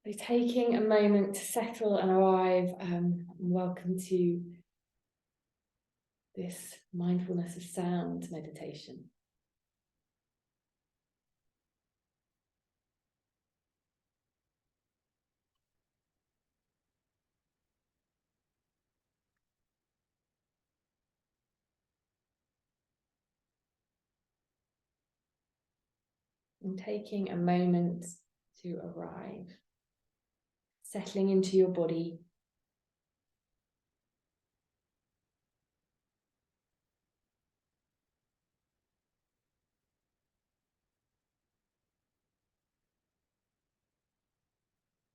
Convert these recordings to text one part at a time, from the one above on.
So taking a moment to settle and arrive, welcome to this mindfulness of sound meditation. And taking a moment to arrive, settling into your body.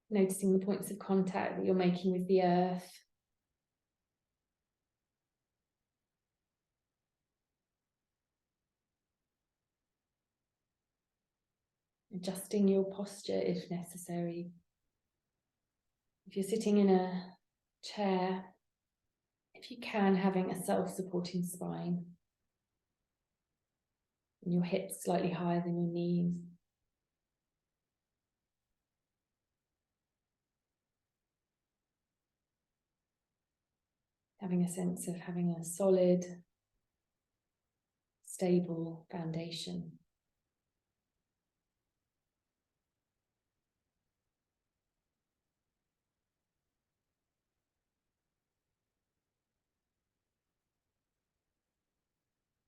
Noticing the points of contact that you're making with the earth. Adjusting your posture if necessary. If you're sitting in a chair, if you can, having a self-supporting spine. And your hips slightly higher than your knees. Having a sense of having a solid, stable foundation.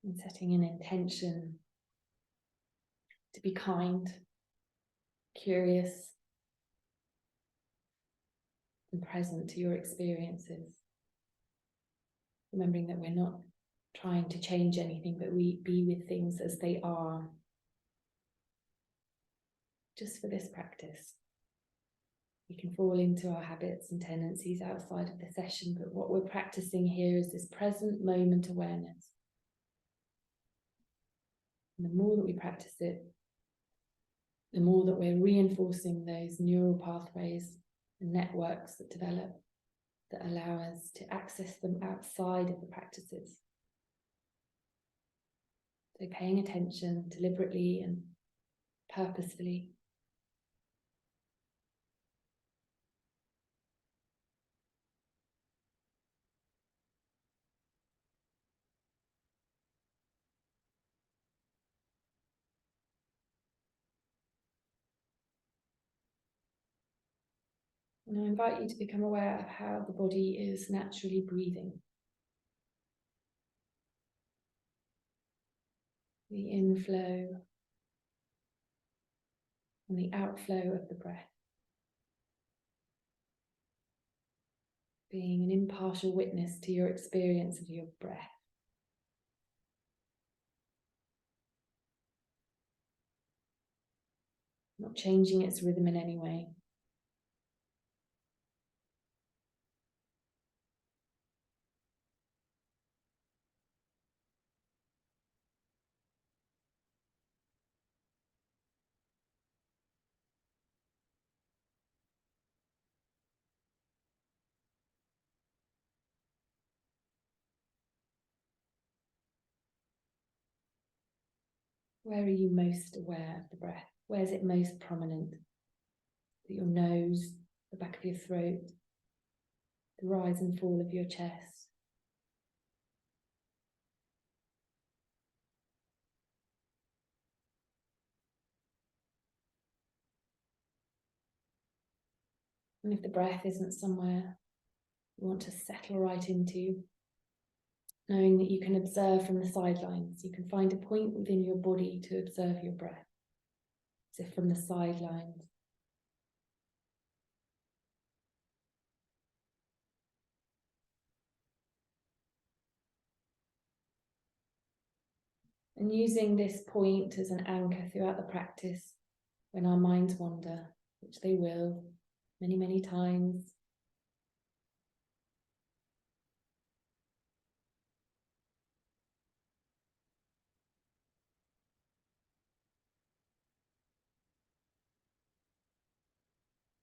And setting an intention to be kind, curious, and present to your experiences. Remembering that we're not trying to change anything, but we be with things as they are. Just for this practice. We can fall into our habits and tendencies outside of the session, but what we're practicing here is this present moment awareness. And the more that we practice it, the more that we're reinforcing those neural pathways and networks that develop that allow us to access them outside of the practices. So paying attention deliberately and purposefully. And I invite you to become aware of how the body is naturally breathing. The inflow and the outflow of the breath. Being an impartial witness to your experience of your breath. Not changing its rhythm in any way. Where are you most aware of the breath? Where is it most prominent? That your nose, the back of your throat, the rise and fall of your chest. And if the breath isn't somewhere you want to settle right into, knowing that you can observe from the sidelines, you can find a point within your body to observe your breath, as if from the sidelines. And using this point as an anchor throughout the practice, when our minds wander, which they will, many, many times.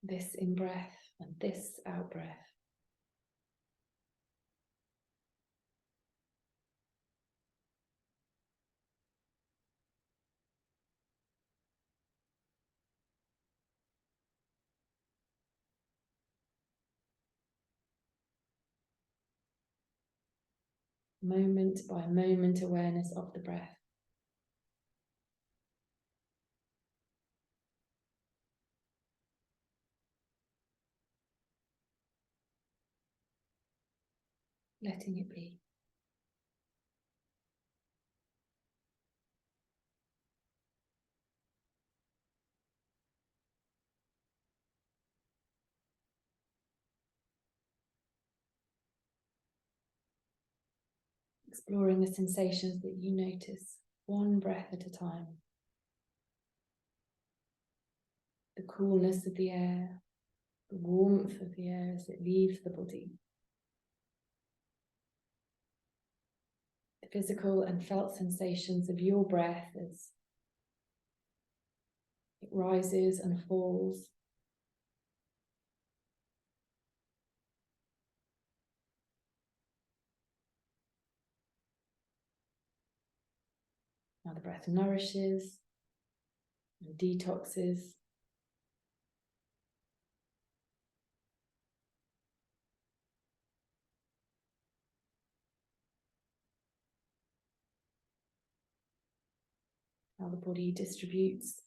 This in-breath and this out-breath. moment by moment awareness of the breath. Letting it be. Exploring the sensations that you notice, one breath at a time. The coolness of the air, the warmth of the air as it leaves the body. The physical and felt sensations of your breath as it rises and falls. How the breath nourishes and detoxes. How the body distributes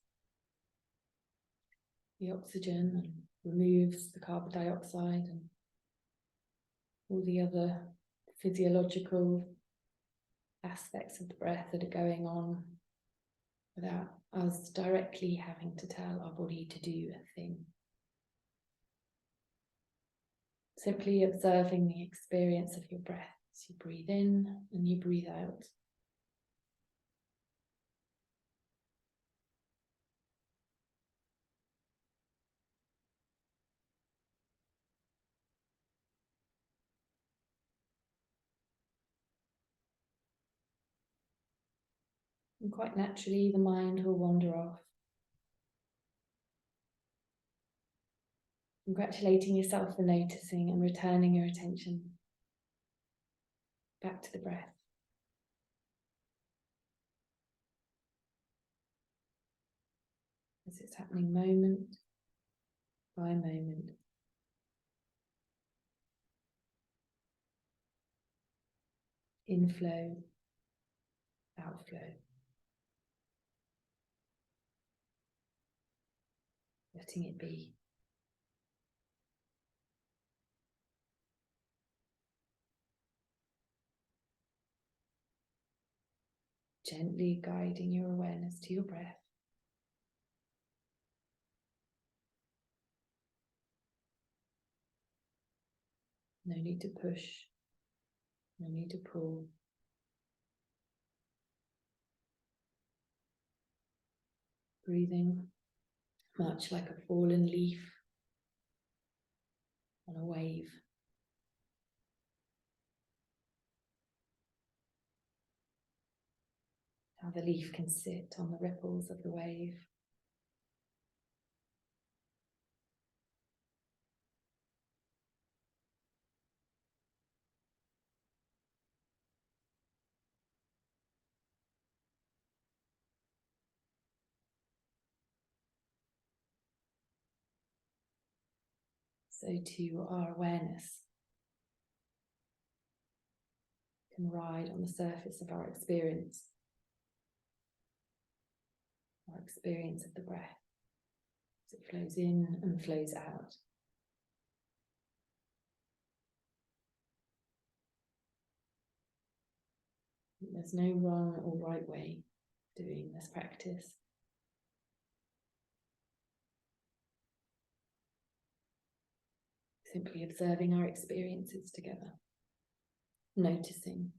the oxygen and removes the carbon dioxide and all the other physiological aspects of the breath that are going on without us directly having to tell our body to do a thing. Simply observing the experience of your breath as you breathe in and you breathe out. And quite naturally, the mind will wander off. Congratulating yourself for noticing and returning your attention back to the breath. As it's happening moment by moment. Inflow, outflow. Letting it be. Gently guiding your awareness to your breath. No need to push, no need to pull. Breathing much like a fallen leaf on a wave. How the leaf can sit on the ripples of the wave. So too our awareness can ride on the surface of our experience of the breath as it flows in and flows out. There's no wrong or right way of doing this practice. Simply observing our experiences together, noticing.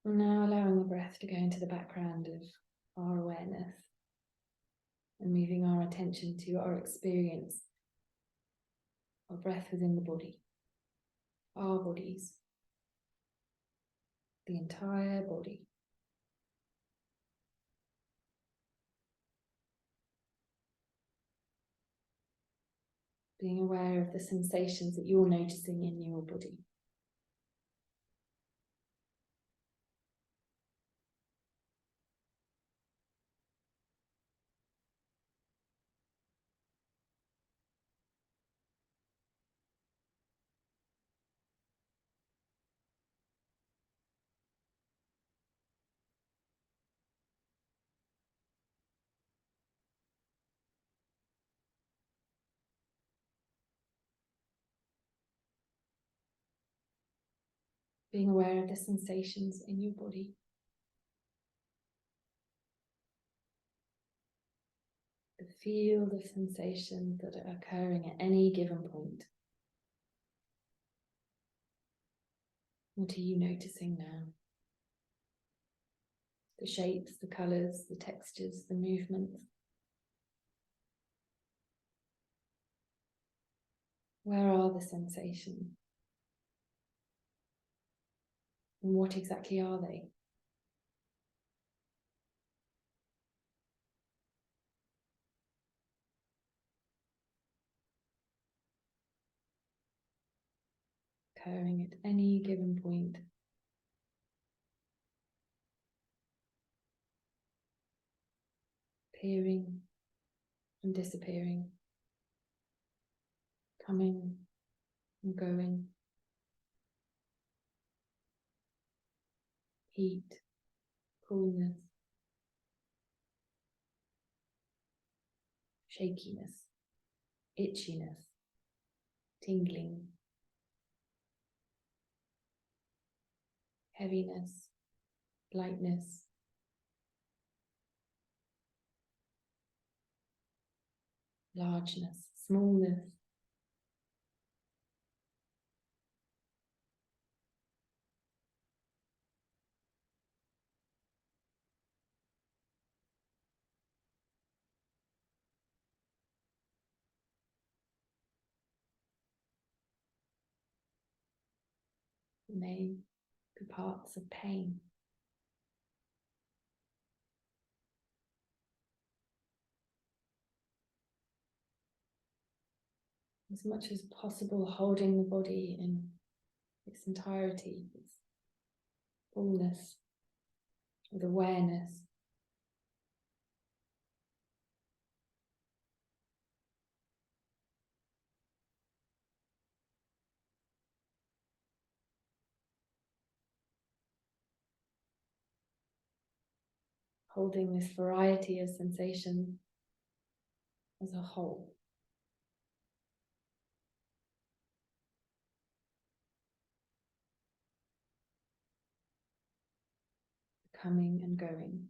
And now allowing the breath to go into the background of our awareness and moving our attention to our experience of breath within the body, our bodies, the entire body. Being aware of the sensations that you're noticing in your body. Being aware of the sensations in your body. The field of sensations that are occurring at any given point. What are you noticing now? The shapes, the colours, the textures, the movements. Where are the sensations? And what exactly are they? Occurring at any given point. Appearing and disappearing. Coming and going. Heat, coolness, shakiness, itchiness, tingling, heaviness, lightness, largeness, smallness, may be parts of pain. As much as possible, holding the body in its entirety, its fullness, with awareness. Holding this variety of sensation as a whole. Coming and going.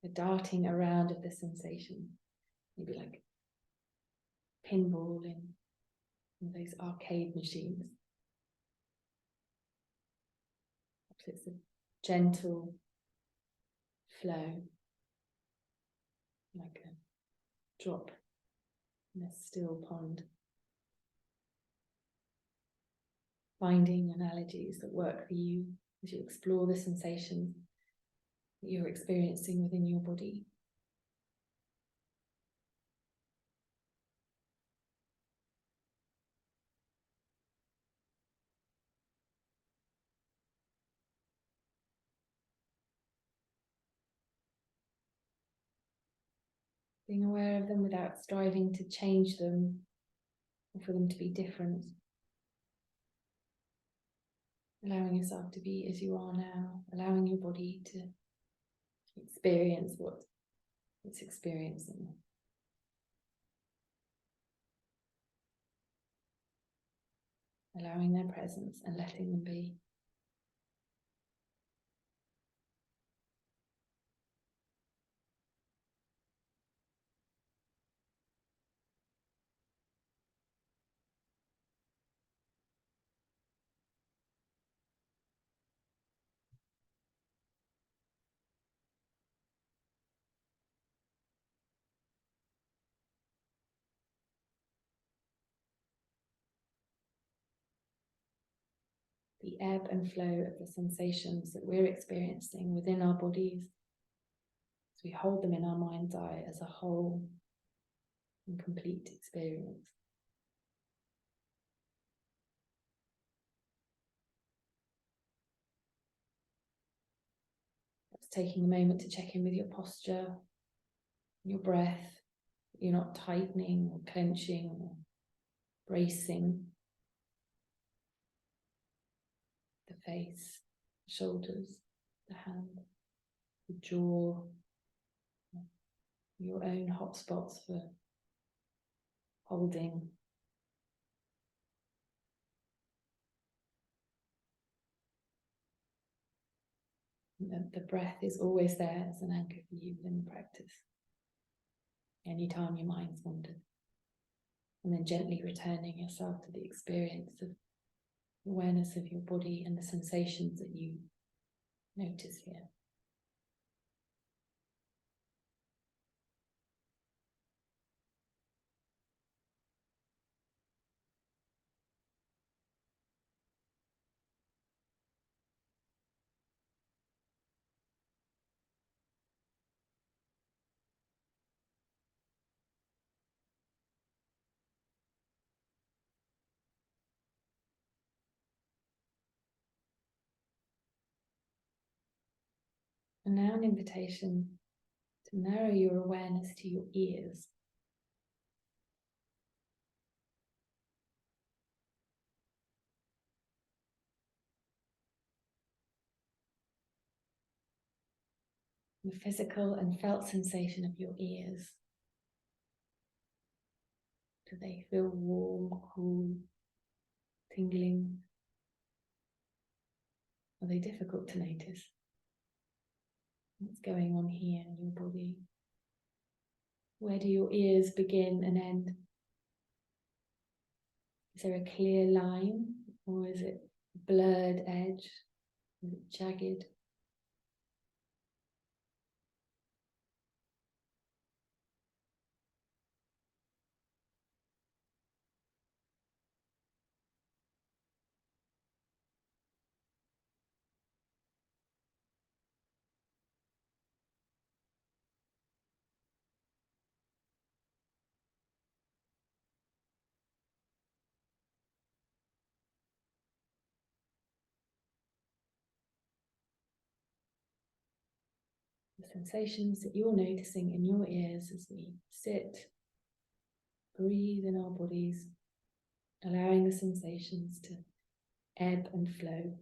The darting around of the sensation. Maybe like pinball in one of those arcade machines. It's a gentle flow, like a drop in a still pond. Finding analogies that work for you as you explore the sensations that you're experiencing within your body. Being aware of them without striving to change them or for them to be different. Allowing yourself to be as you are now, allowing your body to experience what it's experiencing. Allowing their presence and letting them be. The ebb and flow of the sensations that we're experiencing within our bodies as we hold them in our mind's eye as a whole and complete experience. That's taking a moment to check in with your posture, your breath. You're not tightening or clenching or bracing the face, the shoulders, the hand, the jaw, your own hot spots for holding. The breath is always there as an anchor for you in the practice. Anytime your mind's wandered. And then gently returning yourself to the experience of awareness of your body and the sensations that you notice here. And now an invitation to narrow your awareness to your ears. The physical and felt sensation of your ears. Do they feel warm, cool, tingling? Are they difficult to notice? What's going on here in your body? Where do your ears begin and end? Is there a clear line, or is it blurred edge? Is it jagged? The sensations that you're noticing in your ears as we sit, breathe in our bodies, allowing the sensations to ebb and flow.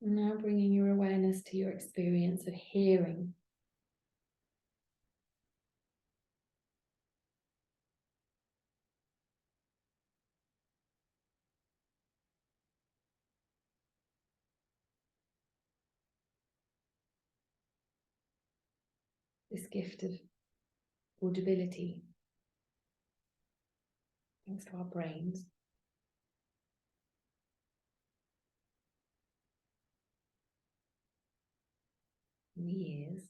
And now bringing your awareness to your experience of hearing. This gift of audibility, thanks to our brains. And the ears.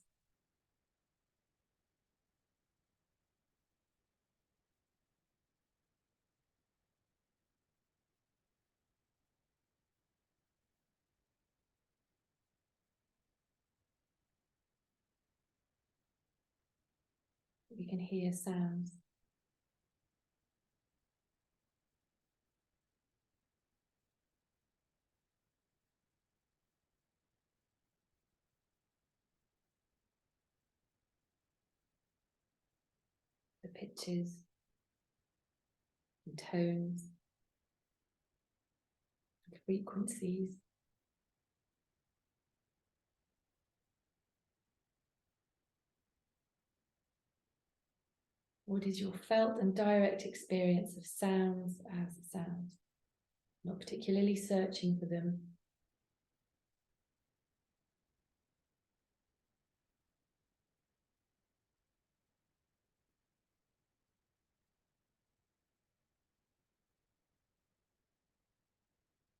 We can hear sounds. The pitches and tones and frequencies. What is your felt and direct experience of sounds as sounds? Not particularly searching for them.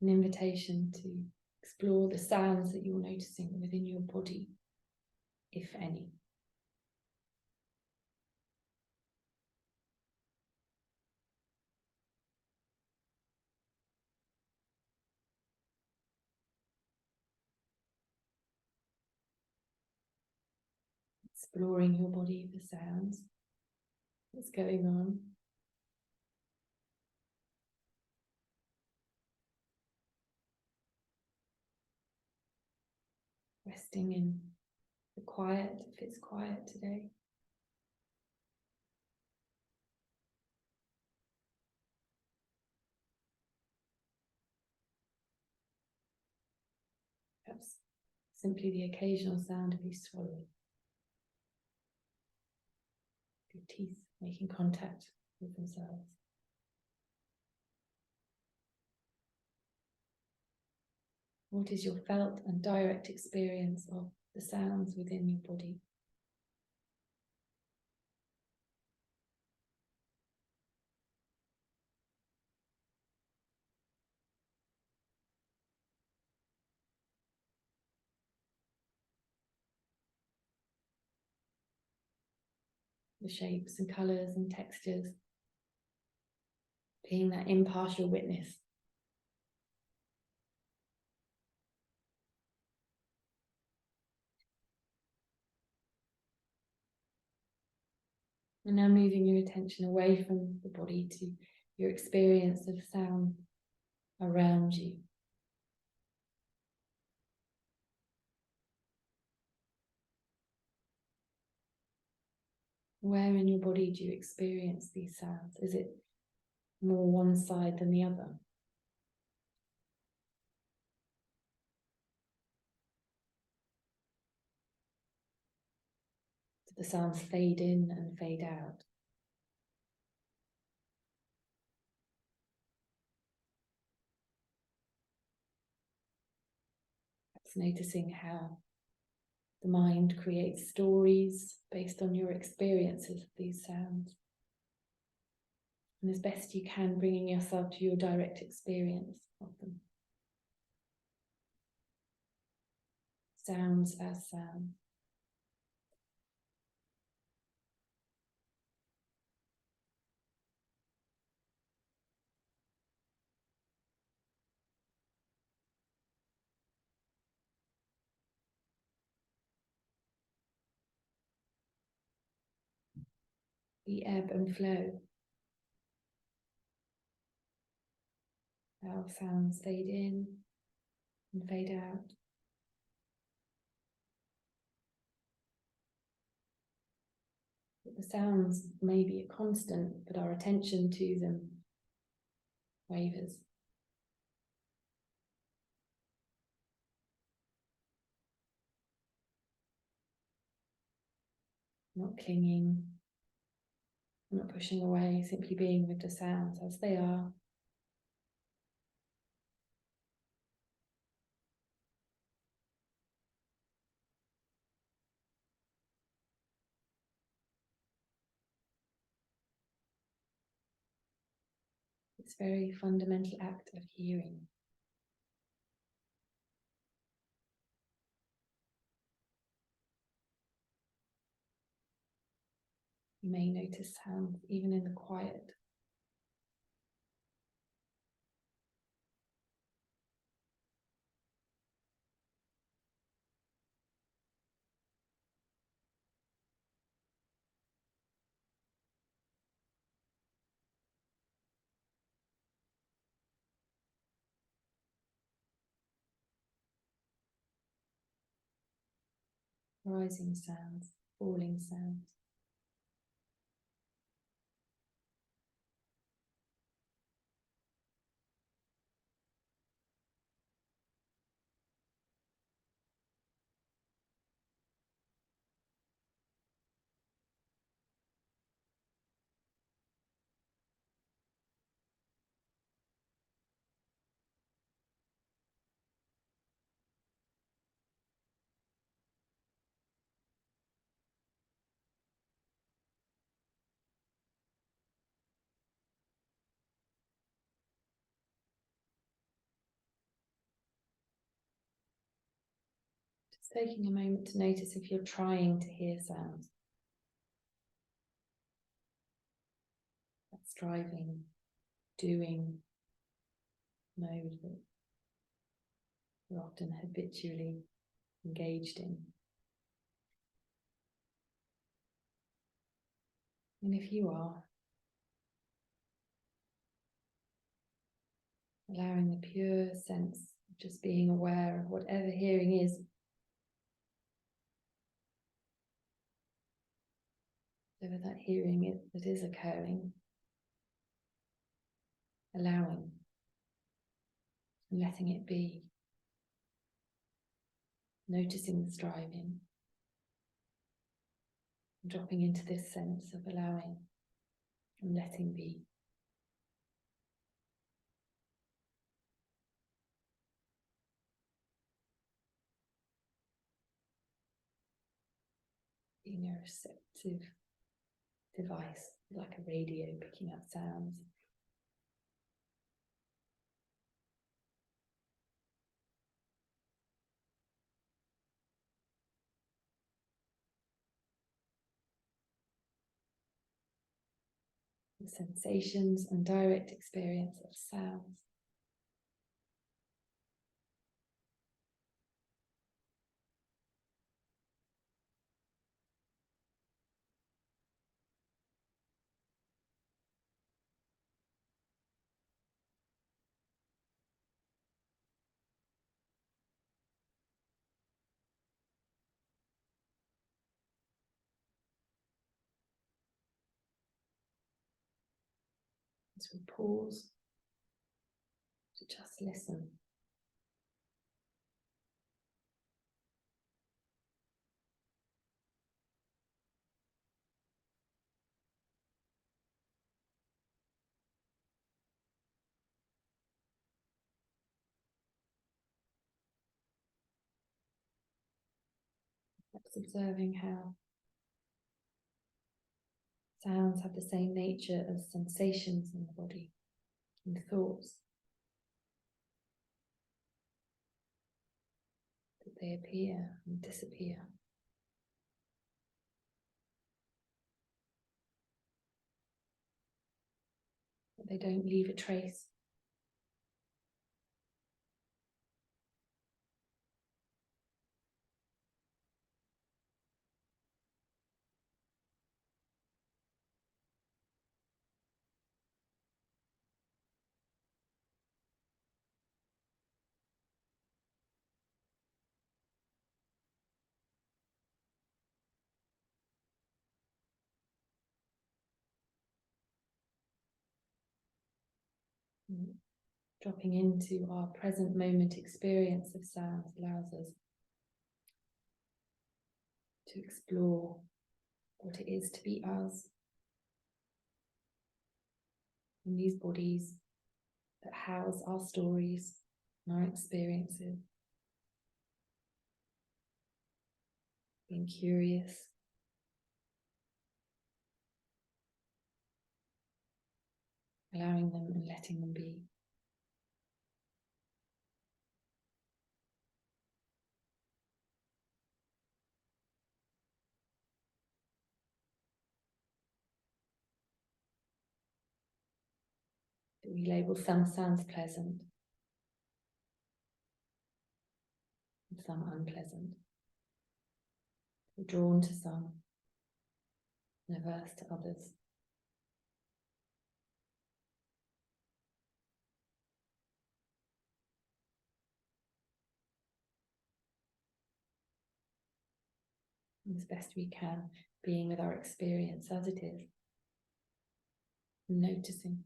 An invitation to explore the sounds that you're noticing within your body, if any. Exploring your body for sounds. What's going on? Resting in the quiet, if it's quiet today. Perhaps simply the occasional sound of you swallowing, your teeth making contact with themselves. What is your felt and direct experience of the sounds within your body? The shapes and colours and textures, being that impartial witness. And now moving your attention away from the body to your experience of sound around you. Where in your body do you experience these sounds? Is it more one side than the other? Do the sounds fade in and fade out? Perhaps noticing how the mind creates stories based on your experiences of these sounds. And as best you can, bringing yourself to your direct experience of them. Sounds as sounds. The ebb and flow. How sounds fade in and fade out. The sounds may be a constant, but our attention to them wavers. Not clinging, not pushing away, simply being with the sounds as they are. It's a very fundamental act of hearing. You may notice sounds even in the quiet. Rising sounds, falling sounds. Just taking a moment to notice if you're trying to hear sounds. That striving, doing mode that we're often habitually engaged in. And if you are, allowing the pure sense of just being aware of whatever hearing is, whatever that hearing is that is occurring, allowing and letting it be. noticing the striving, and dropping into this sense of allowing and letting be. Being a receptive device, like a radio picking up sounds. The sensations and direct experience of sounds. As we pause to just listen. Perhaps observing how sounds have the same nature as sensations in the body and thoughts. That they appear and disappear. But they don't leave a trace. Dropping into our present moment experience of sounds allows us to explore what it is to be us in these bodies that house our stories and our experiences. Being curious, allowing them and letting them be. We label some sounds pleasant and some unpleasant. We're drawn to some and averse to others. As best we can, being with our experience as it is, noticing.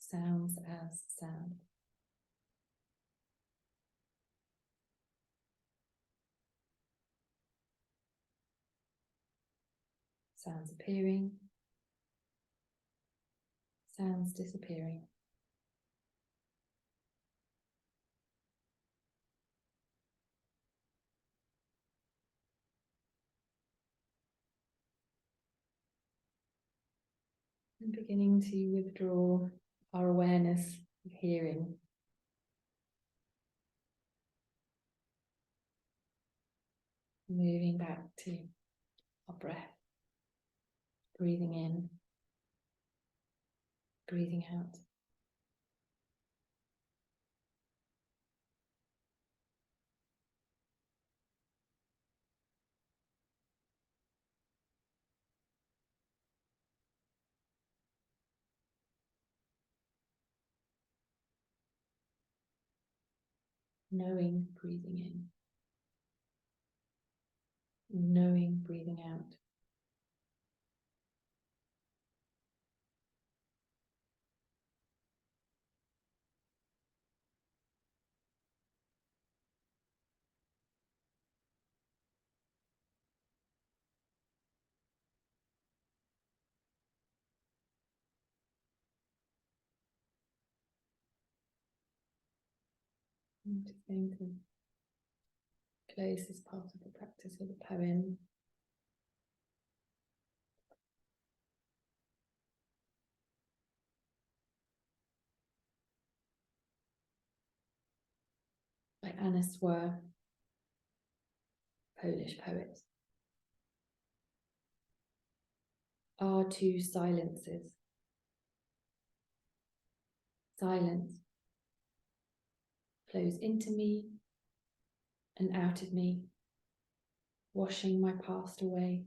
Sounds as sound. Sounds appearing, sounds disappearing. And beginning to withdraw our awareness of hearing. Moving back to our breath. Breathing in, breathing out. Knowing breathing in, knowing breathing out. I'm just going to close this part of the practice with a poem. By Anna Swir, Polish poet. Our two silences. Silence flows into me and out of me, washing my past away.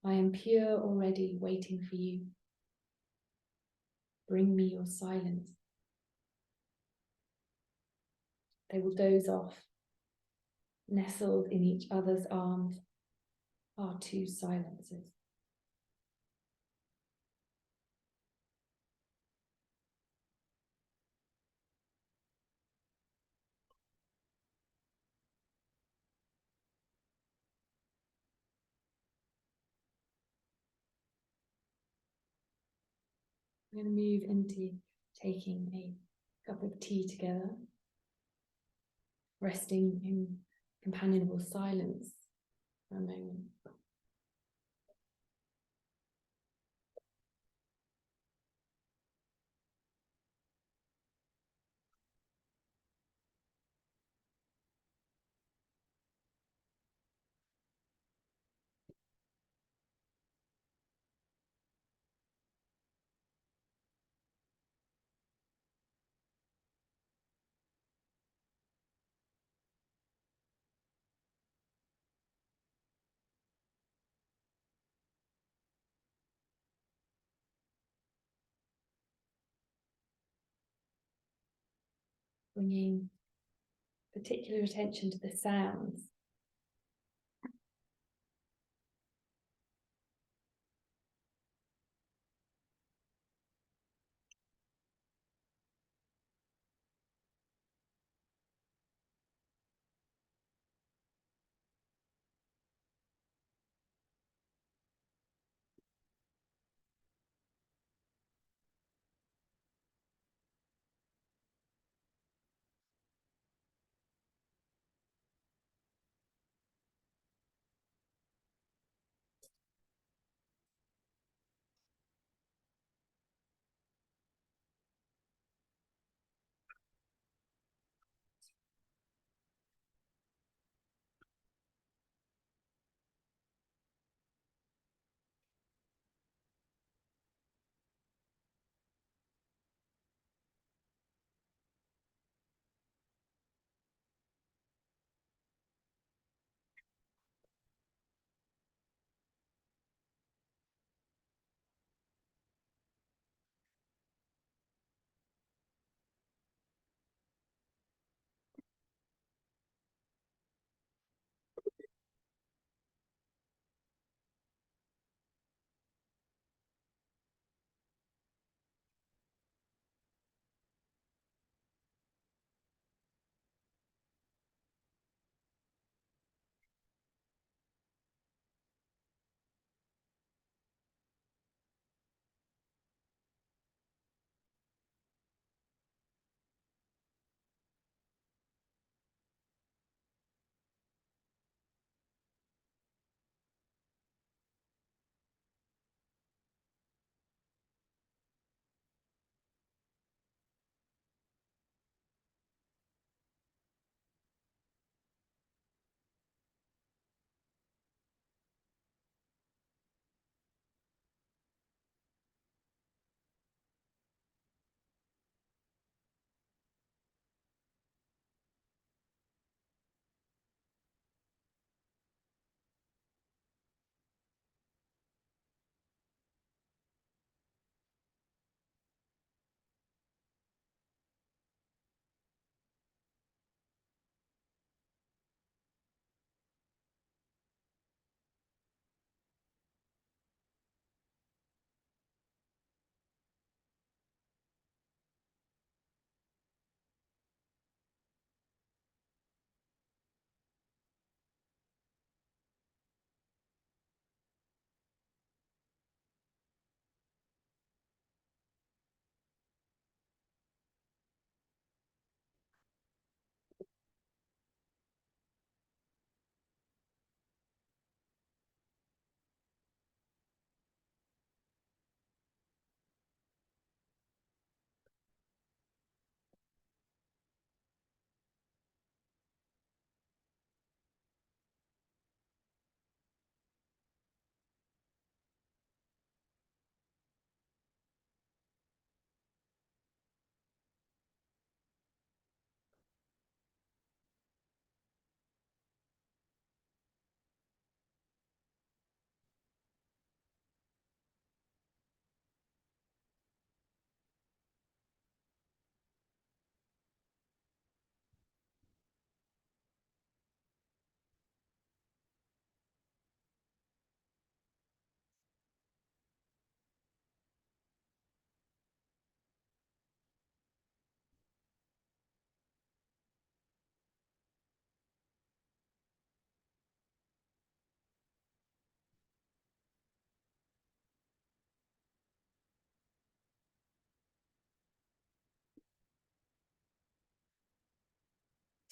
I am pure already, waiting for you. Bring me your silence. They will doze off, nestled in each other's arms, our two silences. We're going to move into taking a cup of tea together, resting in companionable silence for a moment. Bringing particular attention to the sounds.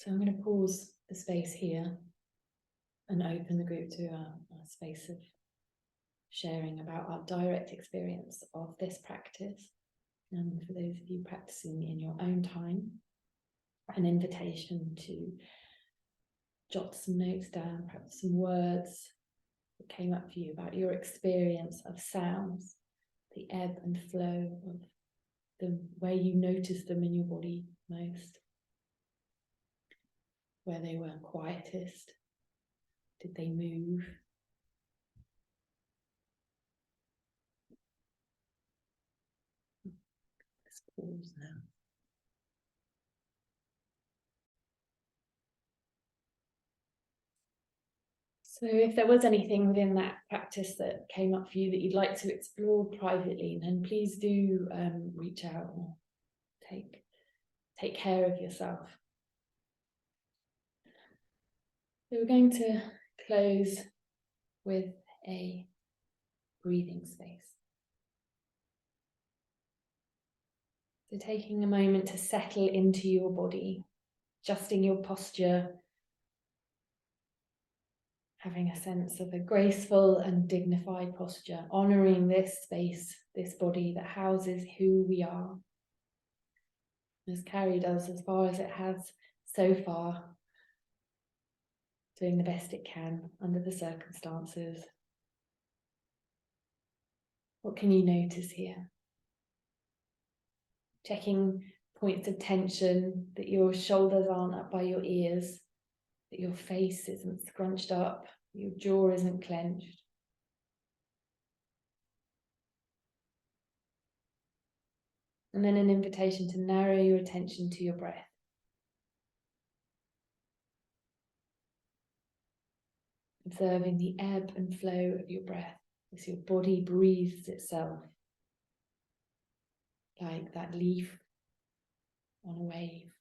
So I'm going to pause the space here and open the group to a space of sharing about our direct experience of this practice. And for those of you practicing in your own time, an invitation to jot some notes down, perhaps some words that came up for you about your experience of sounds, the ebb and flow of them, where you notice them in your body most, where they were quietest, did they move? Let's pause now. So if there was anything within that practice that came up for you that you'd like to explore privately, then please do reach out or take care of yourself. So we're going to close with a breathing space. So taking a moment to settle into your body, adjusting your posture, having a sense of a graceful and dignified posture, honouring this space, this body that houses who we are, has carried us as far as it has so far, doing the best it can under the circumstances. What can you notice here? Checking points of tension, that your shoulders aren't up by your ears, that your face isn't scrunched up, your jaw isn't clenched. And then an invitation to narrow your attention to your breath. Observing the ebb and flow of your breath as your body breathes itself, like that leaf on a wave.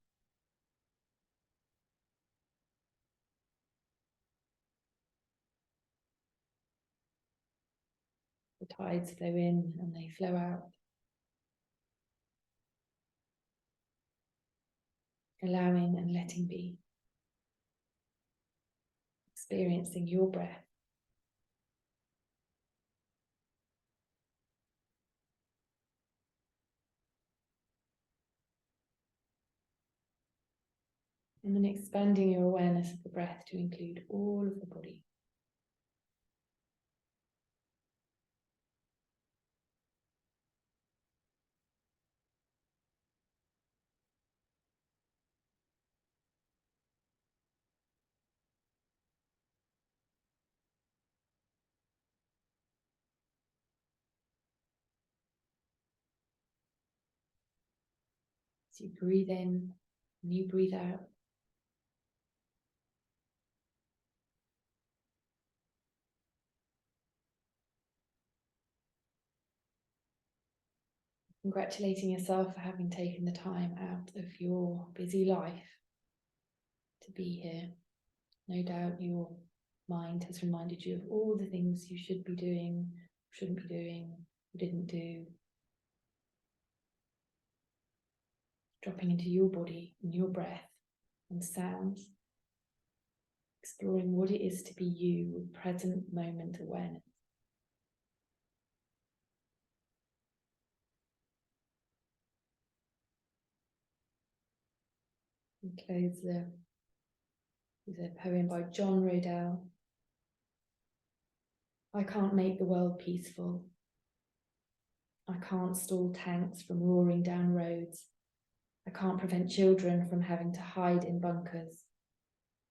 The tides flow in and they flow out. Allowing and letting be. Experiencing your breath. And then expanding your awareness of the breath to include all of the body. As you breathe in and you breathe out. Congratulating yourself for having taken the time out of your busy life to be here. No doubt your mind has reminded you of all the things you should be doing, shouldn't be doing, didn't do. Dropping into your body and your breath and sounds. Exploring what it is to be you with present moment awareness. And close with a poem by John Rodell. I can't make the world peaceful. I can't stall tanks from roaring down roads. I can't prevent children from having to hide in bunkers.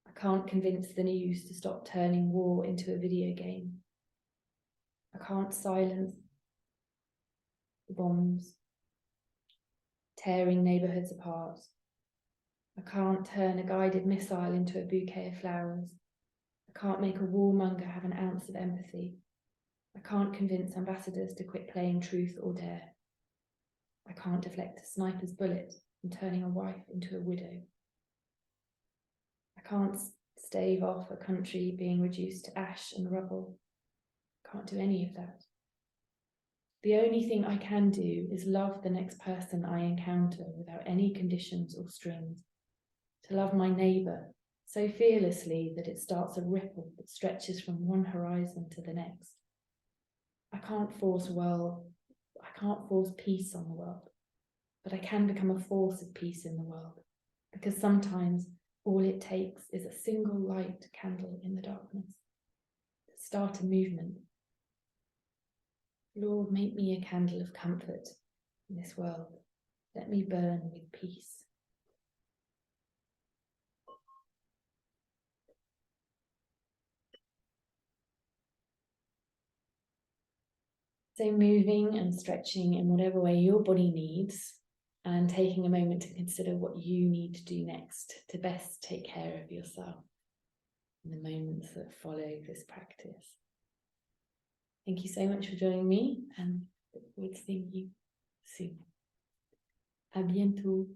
I can't convince the news to stop turning war into a video game. I can't silence the bombs tearing neighbourhoods apart. I can't turn a guided missile into a bouquet of flowers. I can't make a warmonger have an ounce of empathy. I can't convince ambassadors to quit playing truth or dare. I can't deflect a sniper's bullet from turning a wife into a widow. I can't stave off a country being reduced to ash and rubble. I can't do any of that. The only thing I can do is love the next person I encounter without any conditions or strings, to love my neighbour so fearlessly that it starts a ripple that stretches from one horizon to the next. I can't force peace on the world, but I can become a force of peace in the world, because sometimes all it takes is a single light candle in the darkness to start a movement. Lord, make me a candle of comfort in this world. Let me burn with peace. So moving and stretching in whatever way your body needs, and taking a moment to consider what you need to do next to best take care of yourself in the moments that follow this practice. Thank you so much for joining me, and look forward to seeing you soon. À bientôt.